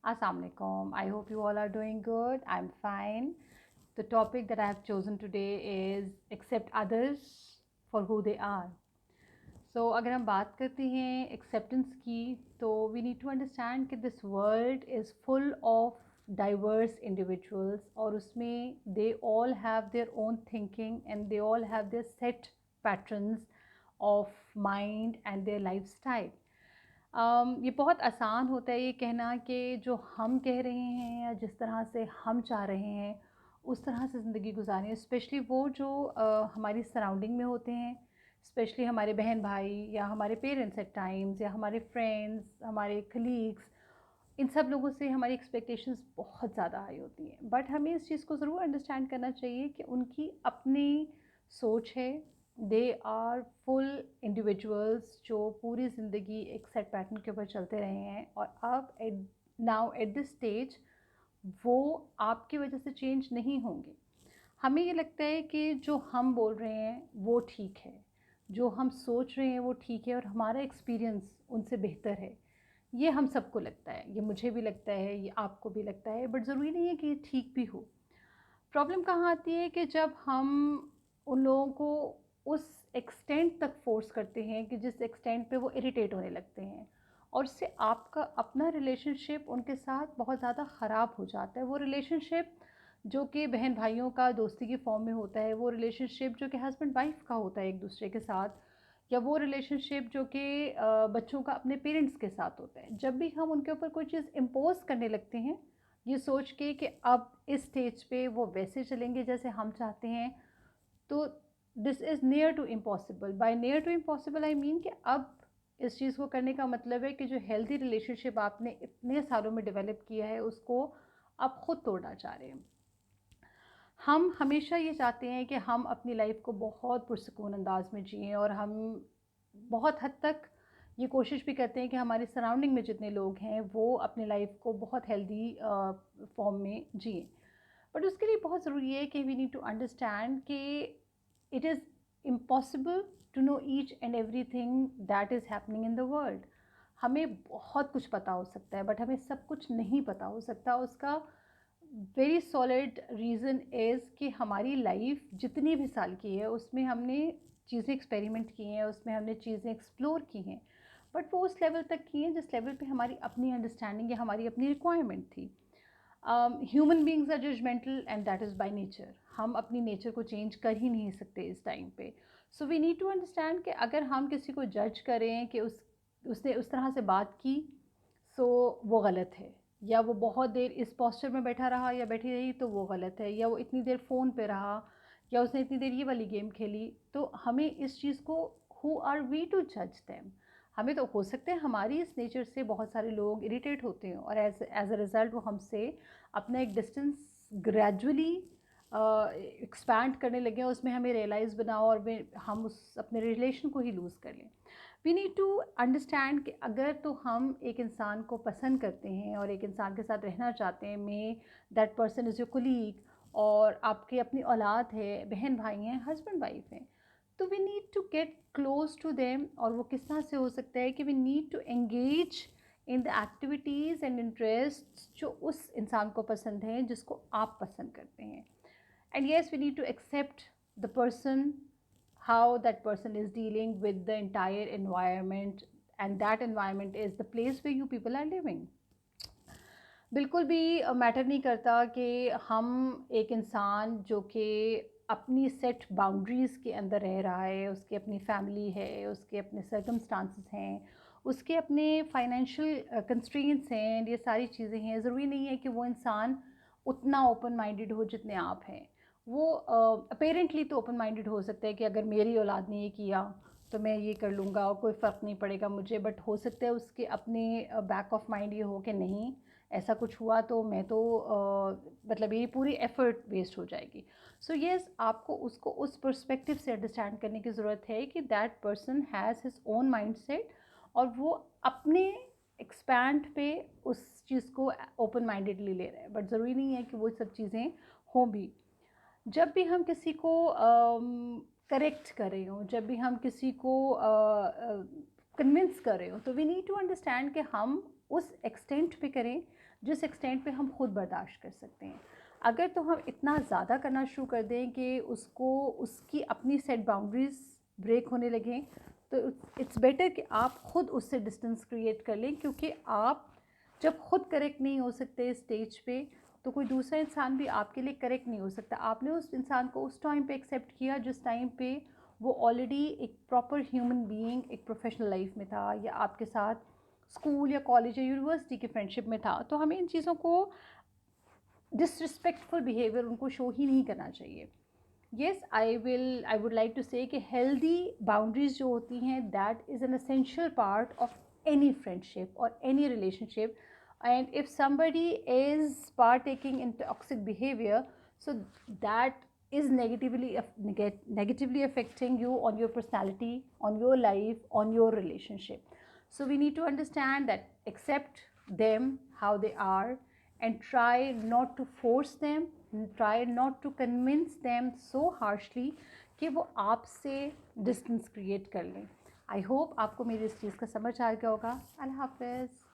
Assalamualaikum. I hope you all are doing good. I'm fine. The topic that I have chosen today is accept others for who they are. So अगर हम बात करते हैं acceptance की तो we need to understand कि this world is full of diverse individuals और उसमें they all have their own thinking and they all have their set patterns of mind and their lifestyle. ये बहुत आसान होता है ये कहना कि जो हम कह रहे हैं या जिस तरह से हम चाह रहे हैं उस तरह से ज़िंदगी गुजारें, स्पेशली वो जो हमारी सराउंडिंग में होते हैं, स्पेशली हमारे बहन भाई या हमारे पेरेंट्स एट टाइम्स या हमारे फ्रेंड्स, हमारे कलीग्स, इन सब लोगों से हमारी एक्सपेक्टेशंस बहुत ज़्यादा हाई होती हैं। बट हमें इस चीज़ को ज़रूर अंडरस्टैंड करना चाहिए कि उनकी अपनी सोच है। दे आर फुल इंडिविजुअल्स जो पूरी ज़िंदगी एक सेट पैटर्न के ऊपर चलते रहे हैं और अब नाउ एट दिस स्टेज वो आपकी वजह से चेंज नहीं होंगे। हमें ये लगता है कि जो हम बोल रहे हैं वो ठीक है, जो हम सोच रहे हैं वो ठीक है और हमारा एक्सपीरियंस उनसे बेहतर है। ये हम सबको लगता है, ये मुझे भी लगता है, ये आपको भी लगता है, बट ज़रूरी नहीं है कि ये ठीक भी हो। प्रॉब्लम कहाँ आती है कि जब हम उन लोगों को उस एक्सटेंट तक फोर्स करते हैं कि जिस एक्सटेंट पे वो इरिटेट होने लगते हैं और उससे आपका अपना रिलेशनशिप उनके साथ बहुत ज़्यादा ख़राब हो जाता है। वो रिलेशनशिप जो कि बहन भाइयों का दोस्ती की फॉर्म में होता है, वो रिलेशनशिप जो कि हस्बैंड वाइफ का होता है एक दूसरे के साथ, या वो रिलेशनशिप जो कि बच्चों का अपने पेरेंट्स के साथ होता है, जब भी हम उनके ऊपर कोई चीज़ इम्पोज करने लगते हैं ये सोच के कि अब इस स्टेज पे वो वैसे चलेंगे जैसे हम चाहते हैं, तो this is near to impossible. By near to impossible I mean कि अब इस चीज़ को करने का मतलब है कि जो हेल्दी रिलेशनशिप आपने इतने सालों में डेवलप किया है उसको आप खुद तोड़ना चाह रहे हैं। हम हमेशा ये चाहते हैं कि हम अपनी लाइफ को बहुत पुरसकून अंदाज में जिएं और हम बहुत हद तक ये कोशिश भी करते हैं कि हमारे सराउंडिंग में जितने लोग हैं वो अपनी लाइफ को बहुत हेल्दी फॉर्म में जिएं। बट उसके लिए बहुत ज़रूरी है कि वी नीड टू अंडरस्टैंड कि it is impossible to know each and every thing that is happening in the world. हमें बहुत कुछ पता हो सकता है बट हमें सब कुछ नहीं पता हो सकता। उसका वेरी सॉलिड रीज़न इज़ कि हमारी लाइफ जितनी भी साल की है उसमें हमने चीज़ें एक्सपेरिमेंट की हैं, उसमें हमने चीज़ें एक्सप्लोर की हैं, बट वो उस लेवल तक की हैं जिस लेवल पे हमारी अपनी अंडरस्टैंडिंग या हमारी अपनी रिक्वायरमेंट थी। Human beings are judgemental and that is by nature. हम अपनी नेचर को चेंज कर ही नहीं सकते इस टाइम पे। So we need to understand कि अगर हम किसी को जज करें कि उसने उस तरह से बात की, सो वो गलत है, या वो बहुत देर इस पोस्चर में बैठा रहा या बैठी रही तो वो गलत है, या वो इतनी देर फ़ोन पे रहा, या उसने इतनी देर ये वाली गेम खेली, तो हमें इस चीज़ को हु आर वी टू जज देम। हमें तो हो सकता है हमारी इस नेचर से बहुत सारे लोग इरिटेट होते हैं और एज अ रिज़ल्ट वो हमसे अपना एक डिस्टेंस ग्रेजुअली एक्सपैंड करने लगे और उसमें हमें रियलाइज़ बनाओ और हम उस अपने रिलेशन को ही लूज़ कर लें। वी नीड टू अंडरस्टैंड कि अगर तो हम एक इंसान को पसंद करते हैं और एक इंसान के साथ रहना चाहते हैं, may that person is your colleague और आपकी अपनी औलाद है, बहन भाई हैं, हस्बैंड वाइफ हैं, तो we need to get close to them. और वो किस तरह से हो सकता है कि we need to engage in the activities and interest जो उस इंसान को पसंद है जिसको आप पसंद करते हैं। And yes we need to accept the person, how that person is dealing with the entire environment, and that environment is the place where you people are living. बिल्कुल भी मैटर नहीं करता कि हम एक इंसान जो कि अपनी सेट बाउंड्रीज़ के अंदर रह रहा है, उसकी अपनी फैमिली है, उसके अपने सर्कमस्टांसेस हैं, उसके अपने फाइनेंशियल कंस्ट्रेंट्स हैं, ये सारी चीज़ें हैं। ज़रूरी नहीं है कि वो इंसान उतना ओपन माइंडेड हो जितने आप हैं। वो अपेरेंटली तो ओपन माइंडेड हो सकता है कि अगर मेरी औलाद ने ये किया तो मैं ये कर लूँगा और कोई फ़र्क नहीं पड़ेगा मुझे, बट हो सकता है उसके अपने बैक ऑफ माइंड ये हो कि नहीं, ऐसा कुछ हुआ तो मैं तो मतलब ये पूरी एफ़र्ट वेस्ट हो जाएगी। सो येस, आपको उसको उस पर्सपेक्टिव से अंडरस्टैंड करने की ज़रूरत है कि that person has his own mindset और वो अपने एक्सपैंड पे उस चीज़ को ओपन माइंडेडली ले रहे हैं, बट ज़रूरी नहीं है कि वो सब चीज़ें हों भी। जब भी हम किसी को करेक्ट कर रहे हों, जब भी हम किसी को कन्विंस कर रहे हो, तो वी नीड टू अंडरस्टैंड कि हम उस एक्सटेंट पे करें जिस एक्सटेंट पे हम खुद बर्दाश्त कर सकते हैं। अगर तो हम इतना ज़्यादा करना शुरू कर दें कि उसको उसकी अपनी सेट बाउंड्रीज़ ब्रेक होने लगें, तो इट्स बेटर कि आप ख़ुद उससे डिस्टेंस क्रिएट कर लें, क्योंकि आप जब ख़ुद करेक्ट नहीं हो सकते स्टेज पे, तो कोई दूसरा इंसान भी आपके लिए करेक्ट नहीं हो सकता। आपने उस इंसान को उस टाइम पे एक्सेप्ट किया जिस टाइम पे वो ऑलरेडी एक प्रॉपर ह्यूमन बीइंग एक प्रोफेशनल लाइफ में था, या आपके साथ स्कूल या कॉलेज या यूनिवर्सिटी के फ्रेंडशिप में था। तो हमें इन चीज़ों को डिसरिस्पेक्टफुल बिहेवियर उनको शो ही नहीं करना चाहिए। Yes, I would like to say कि हेल्दी बाउंड्रीज जो होती हैं, that is an essential part of any friendship or any relationship. And if somebody is partaking in toxic behavior, so that is negatively affecting you on your personality, on your life, on your relationship. So we need to understand that, accept them how they are, and try not to force them, try not to convince them so harshly कि वो आपसे distance create कर लें। I hope आपको मेरी इस चीज़ का समझ आ गया होगा। अल्लाह हाफ़िज़।